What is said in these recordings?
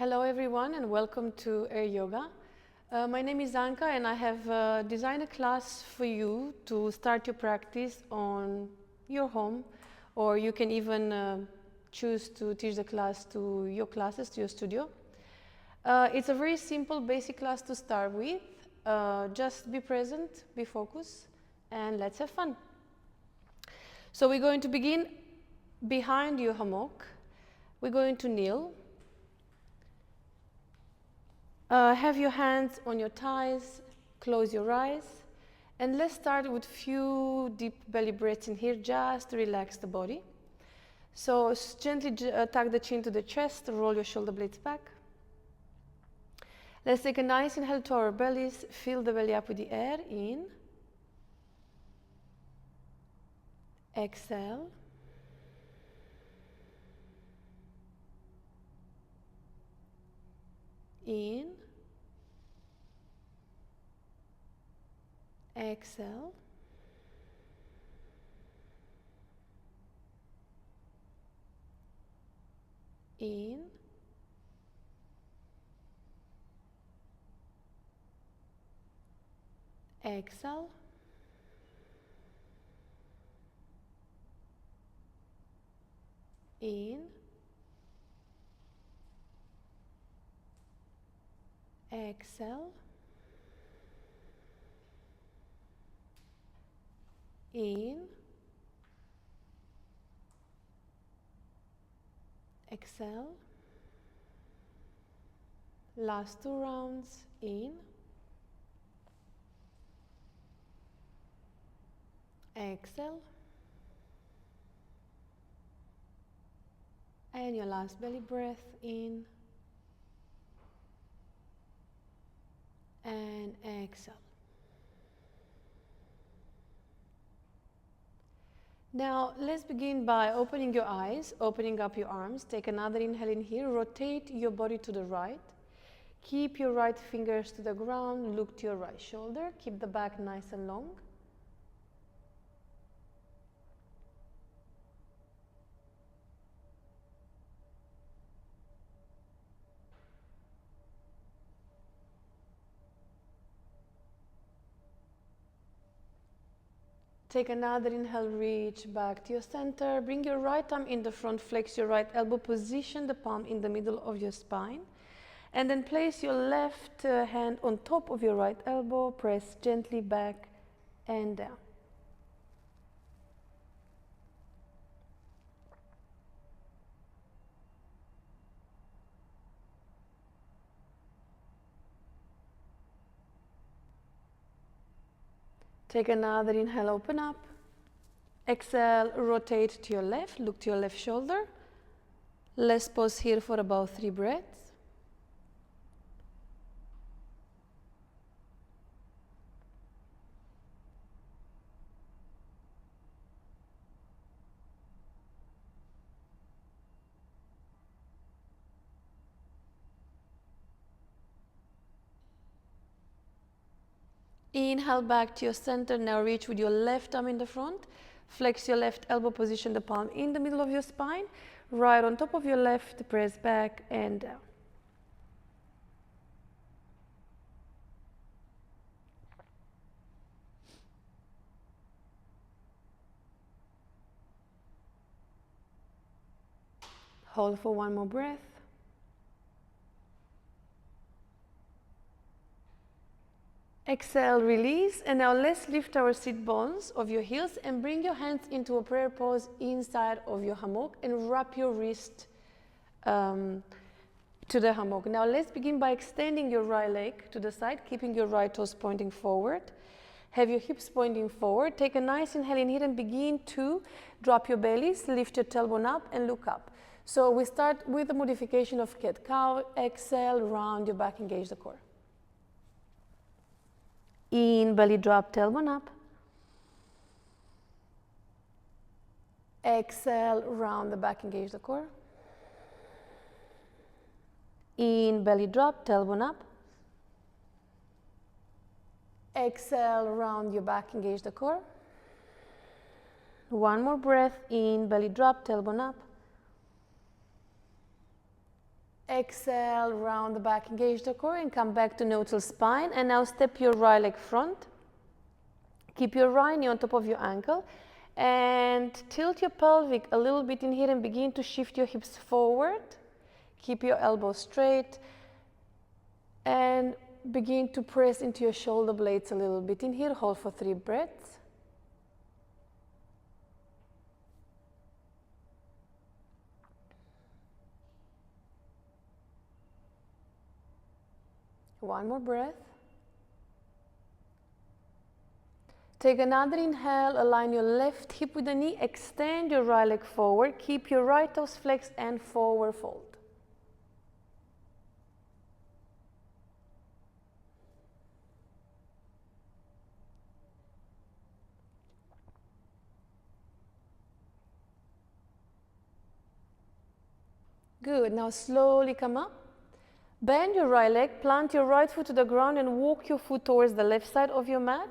Hello everyone and welcome to Air Yoga. My name is Anca and I have designed a class for you to start your practice on your home, or you can even choose to teach the class to your classes, to your studio. It's a very simple basic class to start with. Just be present, be focused, and let's have fun. So we're going to begin behind your hammock. We're going to kneel. Have your hands on your thighs, close your eyes, and let's start with few deep belly breaths in here, just to relax the body. So gently tuck the chin to the chest, roll your shoulder blades back. Let's take a nice inhale to our bellies, fill the belly up with the air, in. Exhale. In. Exhale. In. Exhale. In. Exhale. In. Exhale. Last two rounds. In. Exhale. And your last belly breath, in. And exhale. Now let's begin by opening your eyes, opening up your arms. Take another inhale in here. Rotate your body to the right. Keep your right fingers to the ground. Look to your right shoulder. Keep the back nice and long. Take another inhale, reach back to your center. Bring your right arm in the front, flex your right elbow, position the palm in the middle of your spine. And then place your left hand on top of your right elbow, press gently back and down. Take another inhale, open up. Exhale, rotate to your left, look to your left shoulder. Let's pause here for about 3 breaths. Inhale back to your center. Now reach with your left arm in the front. Flex your left elbow, position the palm in the middle of your spine. Right on top of your left, press back and down. Hold for one more breath. Exhale, release, and now let's lift our sit bones of your heels and bring your hands into a prayer pose inside of your hammock and wrap your wrist to the hammock. Now let's begin by extending your right leg to the side, keeping your right toes pointing forward. Have your hips pointing forward. Take a nice inhale in here and begin to drop your bellies, lift your tailbone up and look up. So we start with the modification of cat-cow. Exhale, round your back, engage the core. In, belly drop, tailbone up. Exhale, round the back, engage the core. In, belly drop, tailbone up. Exhale, round your back, engage the core. One more breath, in, belly drop, tailbone up. Exhale, round the back, engage the core, and come back to neutral spine. And now step your right leg front. Keep your right knee on top of your ankle. And tilt your pelvic a little bit in here and begin to shift your hips forward. Keep your elbows straight. And begin to press into your shoulder blades a little bit in here. Hold for 3 breaths. One more breath. Take another inhale, align your left hip with the knee, extend your right leg forward, keep your right toes flexed and forward fold. Good, now slowly come up. Bend your right leg, plant your right foot to the ground and walk your foot towards the left side of your mat.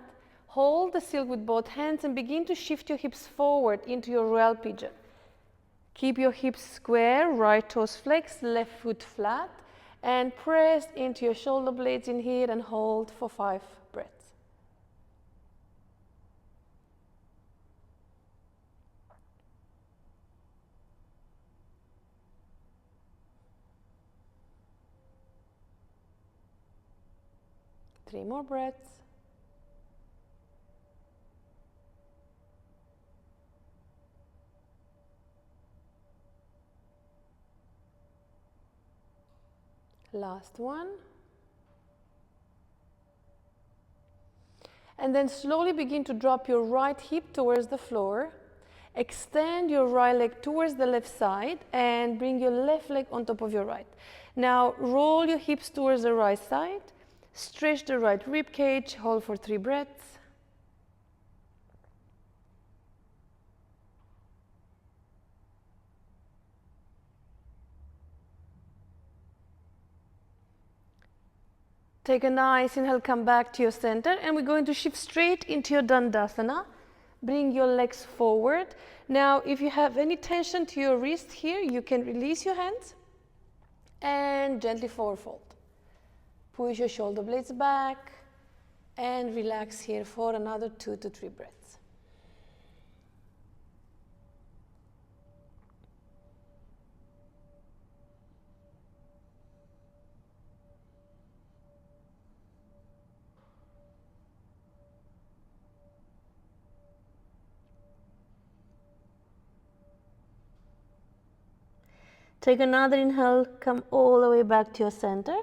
Hold the silk with both hands and begin to shift your hips forward into your royal pigeon. Keep your hips square, right toes flexed, left foot flat, and press into your shoulder blades in here and hold for 5 breaths. Three more breaths. Last one. And then slowly begin to drop your right hip towards the floor. Extend your right leg towards the left side and bring your left leg on top of your right. Now roll your hips towards the right side. Stretch the right rib cage. Hold for 3 breaths. Take a nice inhale, come back to your center, and we're going to shift straight into your Dandasana. Bring your legs forward. Now, if you have any tension to your wrist here, you can release your hands and gently forward fold. Push your shoulder blades back and relax here for another 2 to 3 breaths. Take another inhale, come all the way back to your center.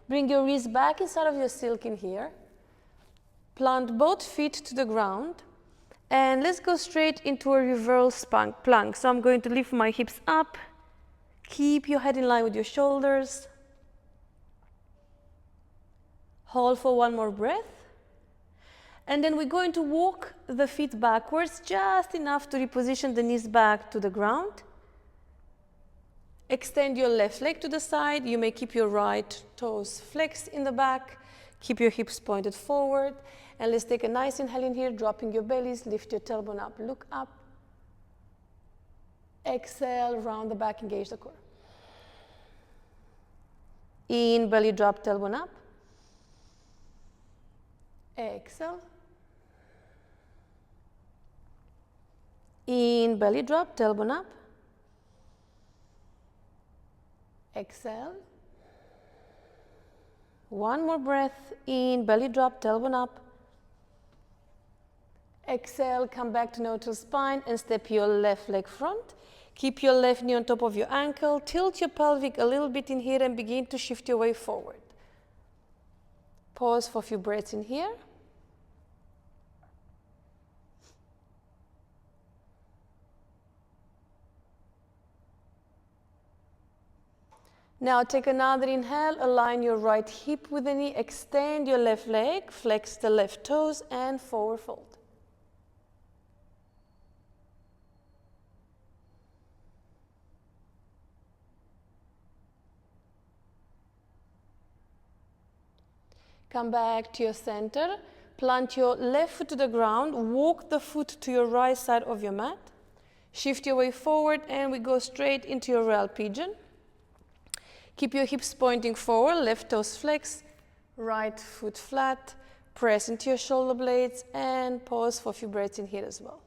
Bring your wrist back inside of your silk in here. Plant both feet to the ground. And let's go straight into a reverse plank. So I'm going to lift my hips up. Keep your head in line with your shoulders. Hold for 1 more breath. And then we're going to walk the feet backwards just enough to reposition the knees back to the ground. Extend your left leg to the side. You may keep your right toes flexed in the back. Keep your hips pointed forward. And let's take a nice inhale in here, dropping your bellies. Lift your tailbone up, look up. Exhale, round the back, engage the core. In, belly drop, tailbone up. Exhale. In, belly drop, tailbone up. Exhale. 1 more breath. In, belly drop, tailbone up. Exhale, come back to neutral spine and step your left leg front. Keep your left knee on top of your ankle. Tilt your pelvic a little bit in here and begin to shift your way forward. Pause for a few breaths in here. Now take another inhale, align your right hip with the knee, extend your left leg, flex the left toes and forward fold. Come back to your center, plant your left foot to the ground, walk the foot to your right side of your mat, shift your way forward and we go straight into your royal pigeon. Keep your hips pointing forward, left toes flex, right foot flat, press into your shoulder blades and pause for a few breaths in here as well.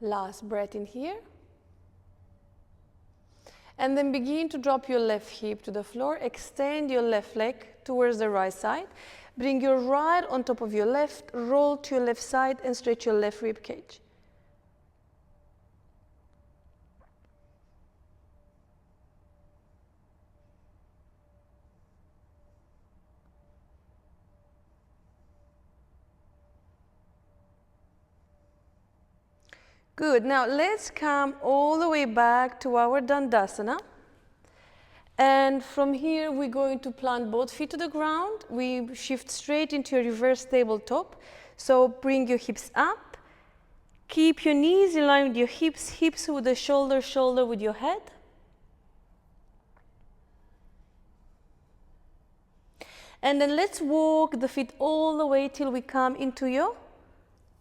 Last breath in here. And then begin to drop your left hip to the floor. Extend your left leg towards the right side. Bring your right on top of your left. Roll to your left side and stretch your left rib cage. Good. Now let's come all the way back to our Dandasana. And from here, we're going to plant both feet to the ground. We shift straight into a reverse tabletop. So bring your hips up. Keep your knees in line with your hips, hips with the shoulder, shoulder with your head. And then let's walk the feet all the way till we come into your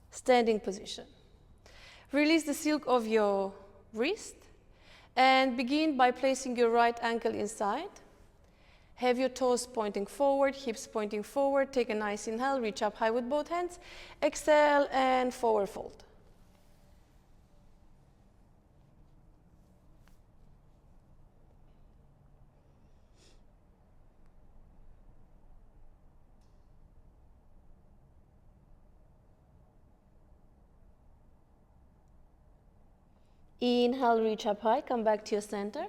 standing position. Release the silk of your wrist and begin by placing your right ankle inside. Have your toes pointing forward, hips pointing forward. Take a nice inhale, reach up high with both hands. Exhale and forward fold. Inhale, reach up high, come back to your center.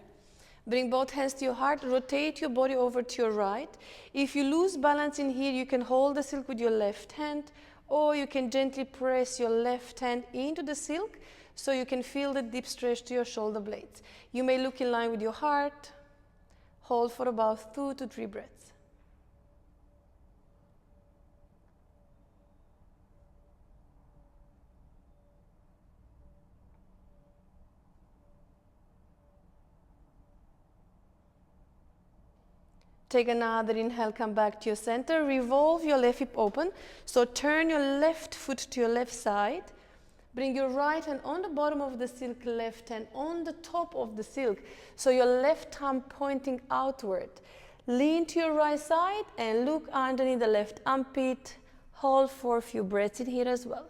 Bring both hands to your heart, rotate your body over to your right. If you lose balance in here, you can hold the silk with your left hand, or you can gently press your left hand into the silk so you can feel the deep stretch to your shoulder blades. You may look in line with your heart. Hold for about 2 to 3 breaths. Take another inhale, come back to your center. Revolve your left hip open. So turn your left foot to your left side. Bring your right hand on the bottom of the silk, left hand on the top of the silk. So your left thumb pointing outward. Lean to your right side and look underneath the left armpit. Hold for a few breaths in here as well.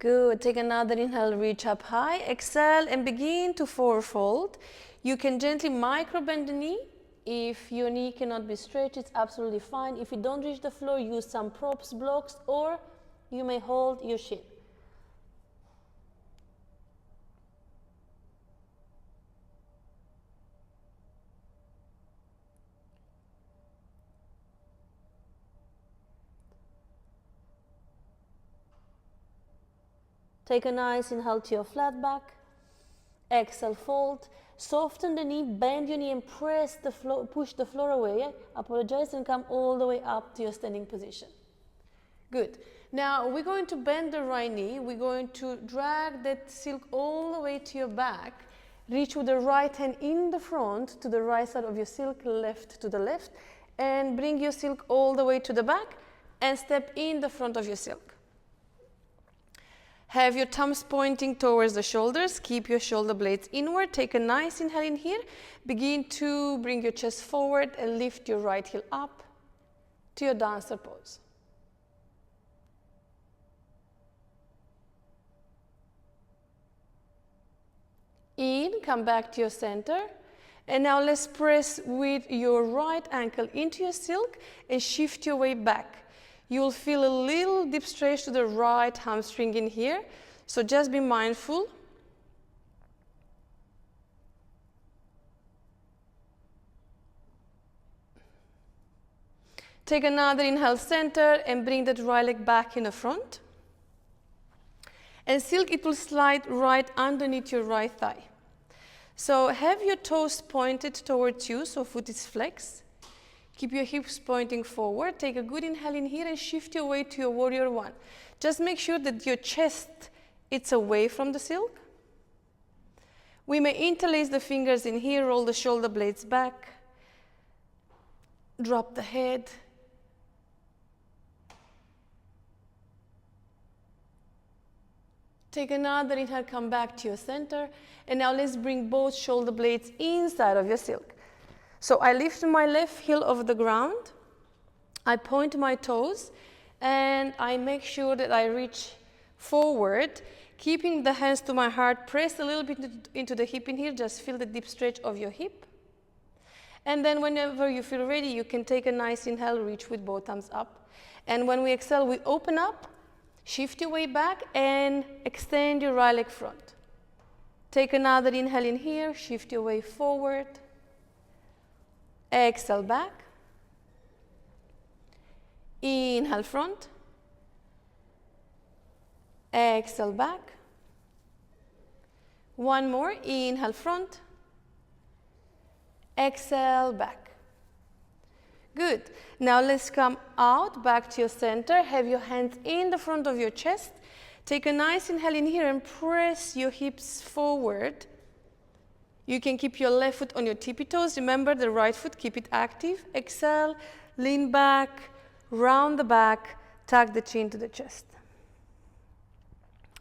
Good. Take another inhale, reach up high. Exhale and begin to forward fold. You can gently micro bend the knee. If your knee cannot be stretched, it's absolutely fine. If you don't reach the floor, use some props, blocks, or you may hold your shin. Take a nice inhale to your flat back. Exhale, fold. Soften the knee, bend your knee and press the floor, push the floor away. Apologize and come all the way up to your standing position. Good. Now we're going to bend the right knee. We're going to drag that silk all the way to your back. Reach with the right hand in the front to the right side of your silk, left to the left. And bring your silk all the way to the back and step in the front of your silk. Have your thumbs pointing towards the shoulders. Keep your shoulder blades inward. Take a nice inhale in here. Begin to bring your chest forward and lift your right heel up to your dancer pose. In, come back to your center. And now let's press with your right ankle into your silk and shift your way back. You'll feel a little deep stretch to the right hamstring in here, so just be mindful. Take another inhale, center, and bring that right leg back in the front. And silk, it will slide right underneath your right thigh. So have your toes pointed towards you, so foot is flexed. Keep your hips pointing forward. Take a good inhale in here and shift your weight to your warrior one. Just make sure that your chest, it's away from the silk. We may interlace the fingers in here, roll the shoulder blades back, drop the head. Take another inhale, come back to your center, and now let's bring both shoulder blades inside of your silk. So I lift my left heel off the ground, I point my toes, and I make sure that I reach forward, keeping the hands to my heart, press a little bit into the hip in here, just feel the deep stretch of your hip. And then whenever you feel ready, you can take a nice inhale, reach with both arms up. And when we exhale, we open up, shift your weight back, and extend your right leg front. Take another inhale in here, shift your weight forward. Exhale back. Inhale front. Exhale back. One more, inhale front. Exhale back. Good. Now let's come out, back to your center. Have your hands in the front of your chest. Take a nice inhale in here and press your hips forward. You can keep your left foot on your tippy toes. Remember the right foot, keep it active. Exhale, lean back, round the back, tuck the chin to the chest.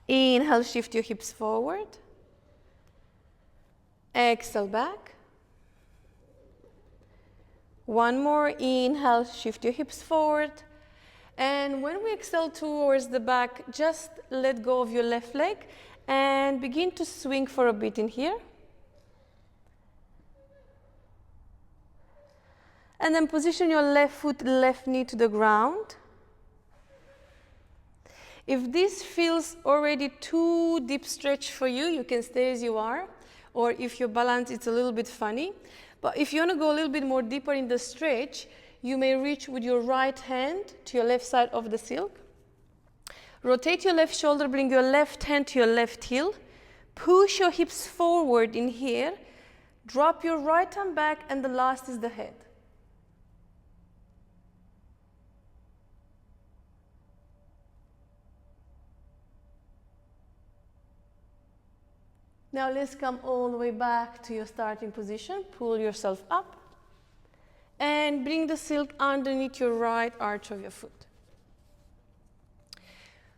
Inhale, shift your hips forward. Exhale back. One more, inhale, shift your hips forward. And when we exhale towards the back, just let go of your left leg and begin to swing for a bit in here. And then position your left foot, left knee to the ground. If this feels already too deep stretch for you, you can stay as you are. Or if your balance is a little bit funny. But if you want to go a little bit more deeper in the stretch, you may reach with your right hand to your left side of the silk. Rotate your left shoulder, bring your left hand to your left heel. Push your hips forward in here. Drop your right arm back, and the last is the head. Now let's come all the way back to your starting position. Pull yourself up and bring the silk underneath your right arch of your foot.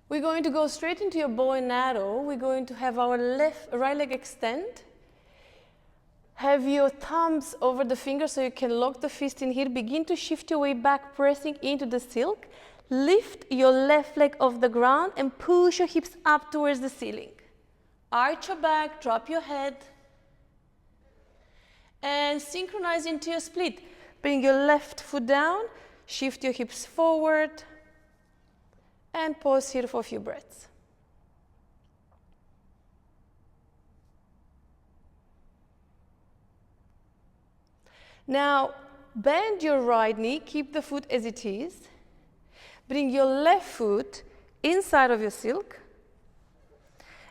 We're going to go straight into your bow and arrow. We're going to have our right leg extend. Have your thumbs over the fingers so you can lock the fist in here. Begin to shift your way back, pressing into the silk. Lift your left leg off the ground and push your hips up towards the ceiling. Arch your back, drop your head, and synchronize into your split. Bring your left foot down, shift your hips forward, and pause here for a few breaths. Now, bend your right knee, keep the foot as it is. Bring your left foot inside of your silk.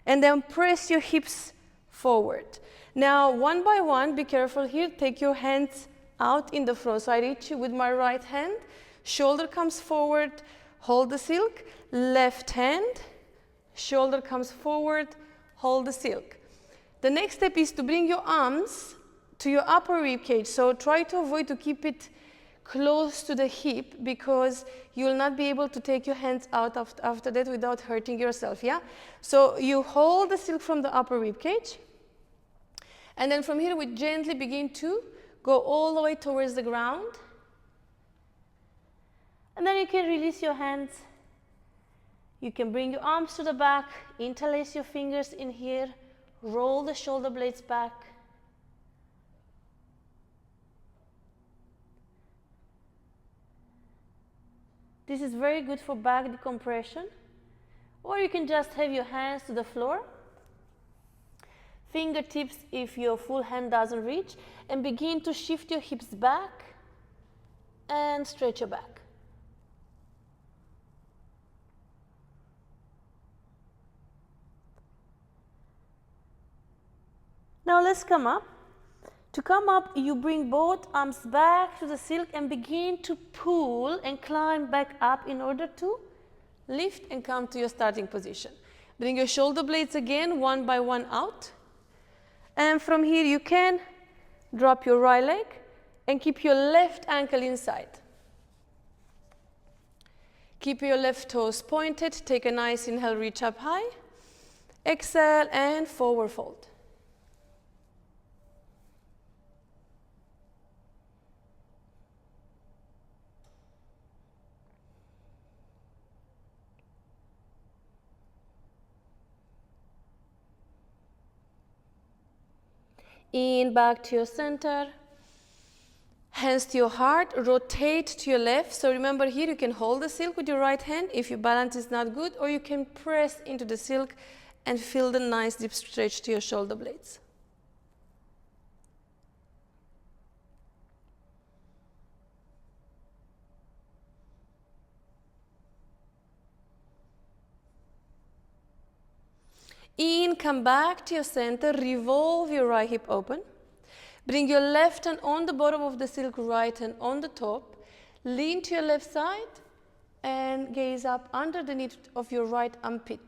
And then press your hips forward. Now, one by one, be careful here, take your hands out in the front. So I reach with my right hand, shoulder comes forward, hold the silk, left hand, shoulder comes forward, hold the silk. The next step is to bring your arms to your upper rib cage. So try to avoid to keep it close to the hip, because you will not be able to take your hands out after that without hurting yourself, yeah? So you hold the silk from the upper rib cage, and then from here we gently begin to go all the way towards the ground. And then you can release your hands. You can bring your arms to the back, interlace your fingers in here, roll the shoulder blades back. This is very good for back decompression. Or you can just have your hands to the floor. Fingertips if your full hand doesn't reach. And begin to shift your hips back and stretch your back. Now let's come up. To come up, you bring both arms back to the silk and begin to pull and climb back up in order to lift and come to your starting position. Bring your shoulder blades again, one by one out. And from here you can drop your right leg and keep your left ankle inside. Keep your left toes pointed. Take a nice inhale, reach up high. Exhale and forward fold. In, back to your center. Hands to your heart, rotate to your left. So remember here you can hold the silk with your right hand if your balance is not good, or you can press into the silk and feel the nice deep stretch to your shoulder blades. In, come back to your center, revolve your right hip open. Bring your left hand on the bottom of the silk, right hand on the top. Lean to your left side and gaze up underneath of your right armpit.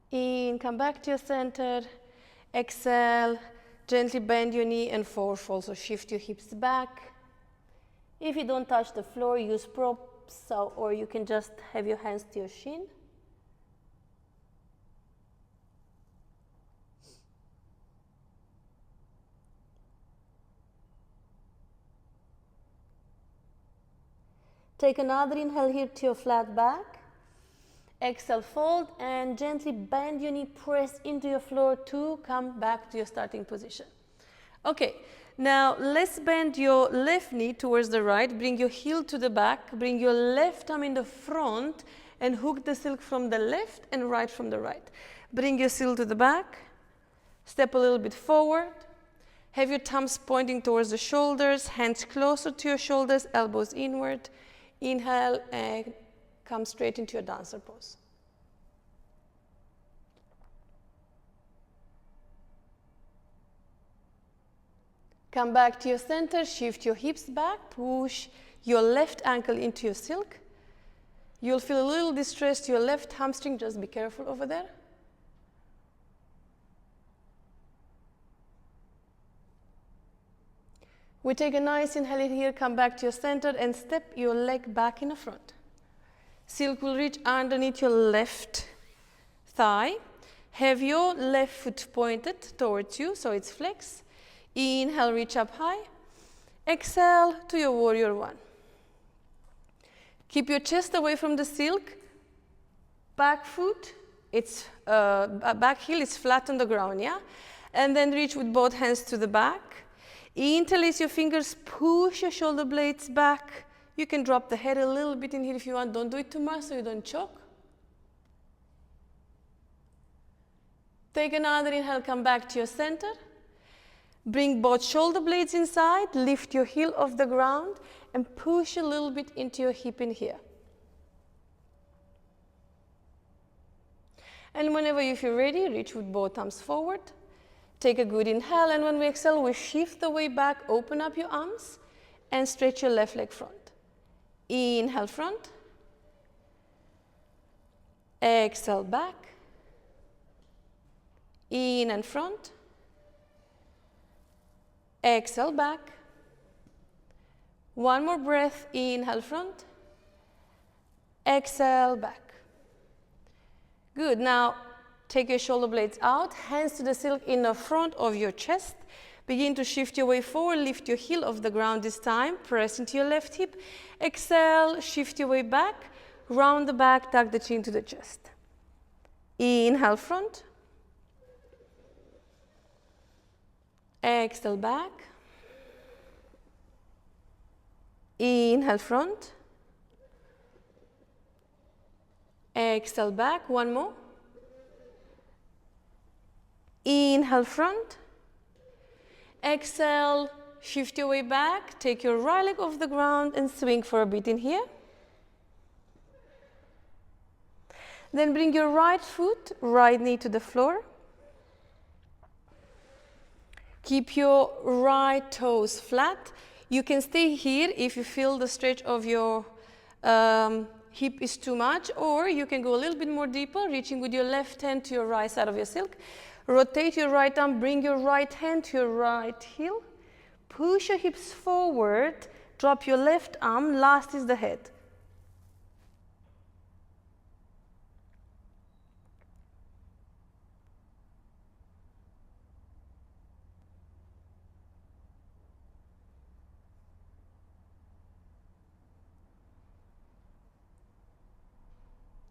In, come back to your center. Exhale, gently bend your knee and forward fold. So shift your hips back. If you don't touch the floor, use props, or you can just have your hands to your shin. Take another inhale here to your flat back. Exhale, fold and gently bend your knee, press into your floor to come back to your starting position. Okay, now let's bend your left knee towards the right, bring your heel to the back, bring your left arm in the front and hook the silk from the left and right from the right. Bring your silk to the back, step a little bit forward, have your thumbs pointing towards the shoulders, hands closer to your shoulders, elbows inward. Inhale and come straight into your dancer pose. Come back to your center, shift your hips back, push your left ankle into your silk. You'll feel a little distress to your left hamstring, just be careful over there. We take a nice inhale here, come back to your center and step your leg back in the front. Silk will reach underneath your left thigh. Have your left foot pointed towards you, so it's flex. Inhale, reach up high. Exhale to your warrior one. Keep your chest away from the silk. Back foot, back heel is flat on the ground, yeah? And then reach with both hands to the back. Interlace your fingers, push your shoulder blades back. You can drop the head a little bit in here if you want. Don't do it too much so you don't choke. Take another inhale, come back to your center. Bring both shoulder blades inside, lift your heel off the ground and push a little bit into your hip in here. And whenever you feel ready, reach with both arms forward. Take a good inhale, and when we exhale, we shift the way back, open up your arms and stretch your left leg front. Inhale front, exhale back, in and front, exhale back, one more breath, inhale front, exhale back. Good, now take your shoulder blades out, hands to the silk in the front of your chest. Begin to shift your way forward, lift your heel off the ground this time, press into your left hip. Exhale, shift your way back, round the back, tuck the chin to the chest. Inhale front. Exhale back. Inhale front. Exhale back, one more. Inhale front. Exhale, shift your way back, take your right leg off the ground and swing for a bit in here. Then bring your right foot, right knee to the floor. Keep your right toes flat. You can stay here if you feel the stretch of your hip is too much, or you can go a little bit more deeper, reaching with your left hand to your right side of your silk. Rotate your right arm, bring your right hand to your right heel. Push your hips forward, drop your left arm, last is the head.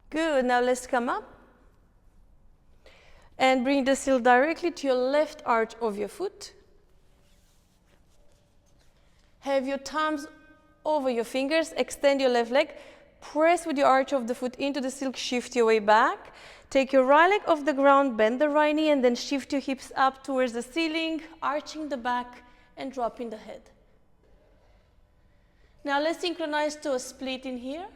Good, now let's come up. And bring the silk directly to your left arch of your foot. Have your thumbs over your fingers, extend your left leg, press with your arch of the foot into the silk, shift your way back. Take your right leg off the ground, bend the right knee, and then shift your hips up towards the ceiling, arching the back and dropping the head. Now let's synchronize to a split in here.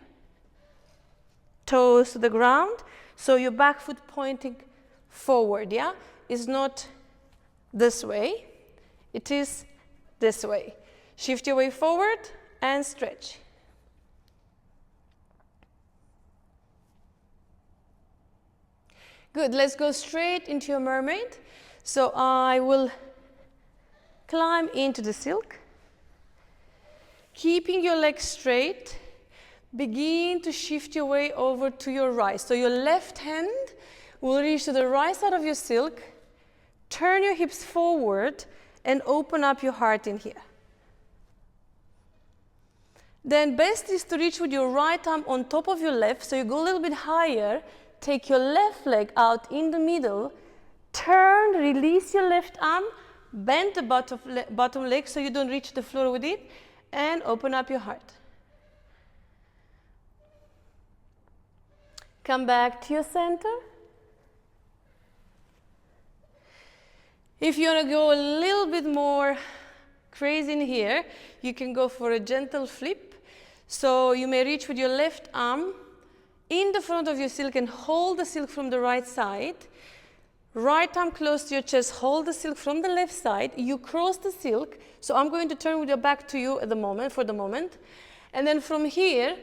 Toes to the ground, so your back foot pointing forward, yeah? It's not this way, it is this way. Shift your way forward and stretch. Good, let's go straight into your mermaid. So I will climb into the silk. Keeping your legs straight, begin to shift your way over to your right. So your left hand will reach to the right side of your silk, turn your hips forward and open up your heart in here. Then best is to reach with your right arm on top of your left, so you go a little bit higher, take your left leg out in the middle, turn, release your left arm, bend the bottom leg so you don't reach the floor with it, and open up your heart. Come back to your center. If you want to go a little bit more crazy in here, you can go for a gentle flip. So you may reach with your left arm in the front of your silk and hold the silk from the right side. Right arm close to your chest, hold the silk from the left side. You cross the silk, so I'm going to turn with your back to you at the moment, for the moment. And then from here,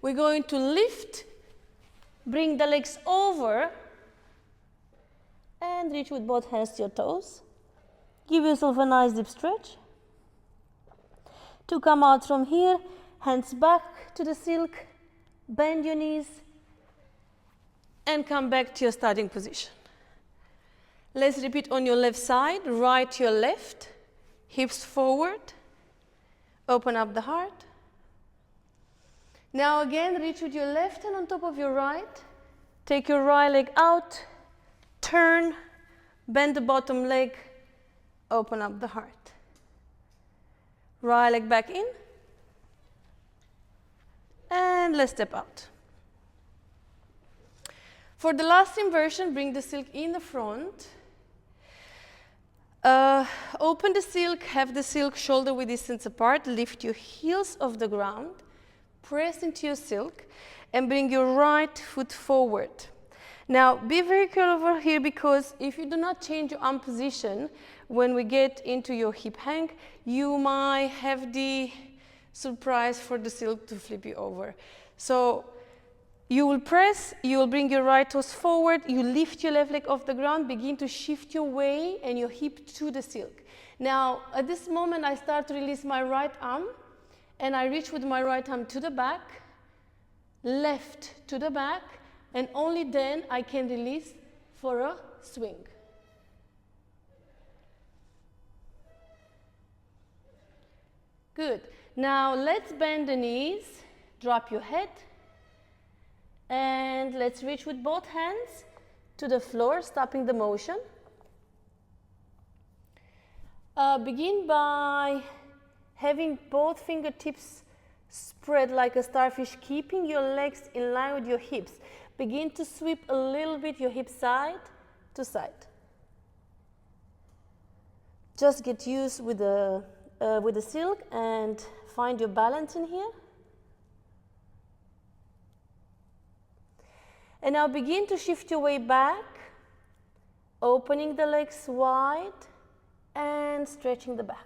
we're going to lift, bring the legs over, and reach with both hands to your toes. Give yourself a nice deep stretch. To come out from here, hands back to the silk, bend your knees, and come back to your starting position. Let's repeat on your left side, right to your left, hips forward, open up the heart. Now again, reach with your left hand on top of your right, take your right leg out, turn, bend the bottom leg, open up the heart. Right leg back in, and let's step out. For the last inversion, bring the silk in the front. Open the silk, have the silk shoulder width distance apart, lift your heels off the ground, press into your silk, and bring your right foot forward. Now, be very careful here, because if you do not change your arm position, when we get into your hip hang, you might have the surprise for the silk to flip you over. So you will press, you will bring your right toes forward, you lift your left leg off the ground, begin to shift your way and your hip to the silk. Now, at this moment, I start to release my right arm, and I reach with my right arm to the back, left to the back, and only then I can release for a swing. Good. Now let's bend the knees, drop your head, and let's reach with both hands to the floor, stopping the motion. Begin by having both fingertips spread like a starfish, keeping your legs in line with your hips. Begin to sweep a little bit your hip side to side. Just get used with the silk and find your balance in here. And now begin to shift your way back, opening the legs wide and stretching the back.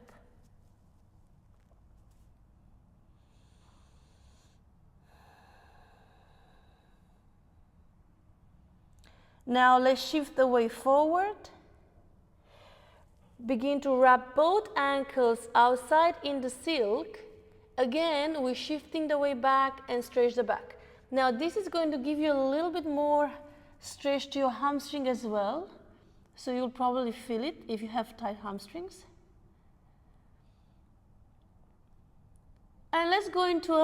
Now let's shift the way forward. Begin to wrap both ankles outside in the silk. Again, we're shifting the way back and stretch the back. Now this is going to give you a little bit more stretch to your hamstring as well. So you'll probably feel it if you have tight hamstrings. And let's go into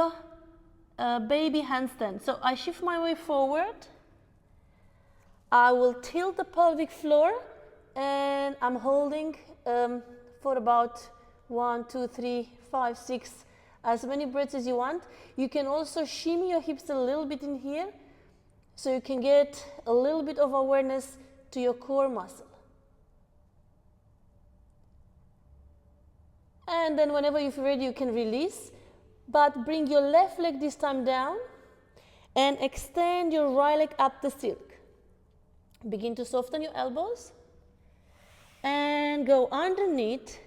a baby handstand. So I shift my way forward. I will tilt the pelvic floor and I'm holding for about 1, 2, 3, 5, 6, as many breaths as you want. You can also shimmy your hips a little bit in here so you can get a little bit of awareness to your core muscle. And then whenever you feel ready, you can release, but bring your left leg this time down and extend your right leg up the silk. Begin to soften your elbows and go underneath,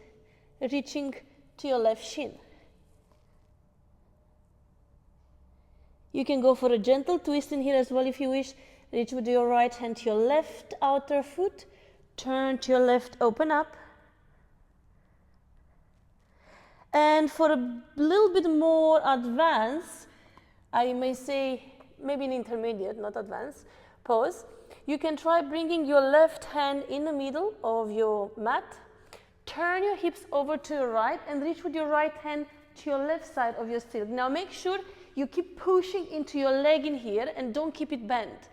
reaching to your left shin. You can go for a gentle twist in here as well if you wish. Reach with your right hand to your left outer foot, turn to your left, open up. And for a little bit more advanced, I may say maybe an intermediate, not advanced, pose. You can try bringing your left hand in the middle of your mat, turn your hips over to your right and reach with your right hand to your left side of your silk. Now make sure you keep pushing into your leg in here and don't keep it bent.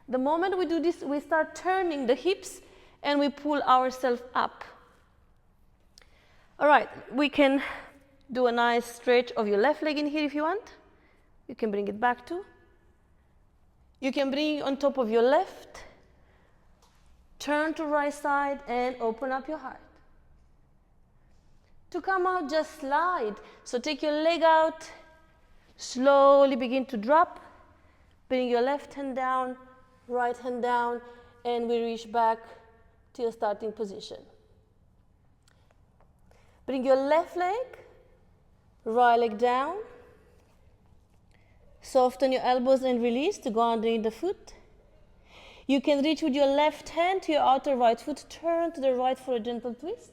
The moment we do this, we start turning the hips and we pull ourselves up. All right, we can do a nice stretch of your left leg in here if you want. You can bring it back too. You can bring it on top of your left, turn to right side and open up your heart. To come out, just slide. So take your leg out, slowly begin to drop, bring your left hand down, right hand down, and we reach back to your starting position. Bring your left leg, right leg down, soften your elbows and release to go underneath the foot. You can reach with your left hand to your outer right foot, turn to the right for a gentle twist.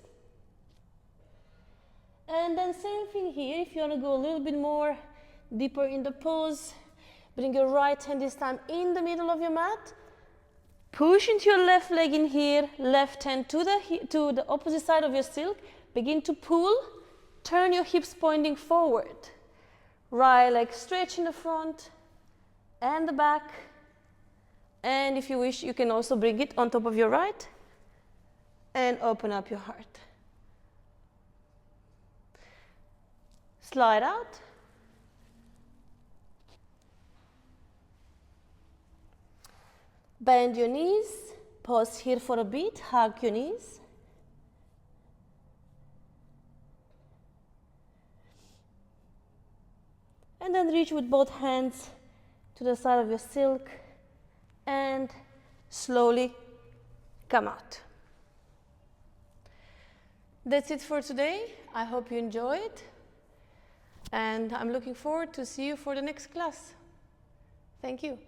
And then same thing here, if you want to go a little bit more deeper in the pose, bring your right hand this time in the middle of your mat, push into your left leg in here, left hand to the opposite side of your silk, begin to pull, turn your hips pointing forward. Right leg stretch in the front and the back. And if you wish, you can also bring it on top of your right and open up your heart. Slide out. Bend your knees. Pause here for a bit. Hug your knees. And then reach with both hands to the side of your silk and slowly come out. That's it for today. I hope you enjoyed. And I'm looking forward to see you for the next class. Thank you.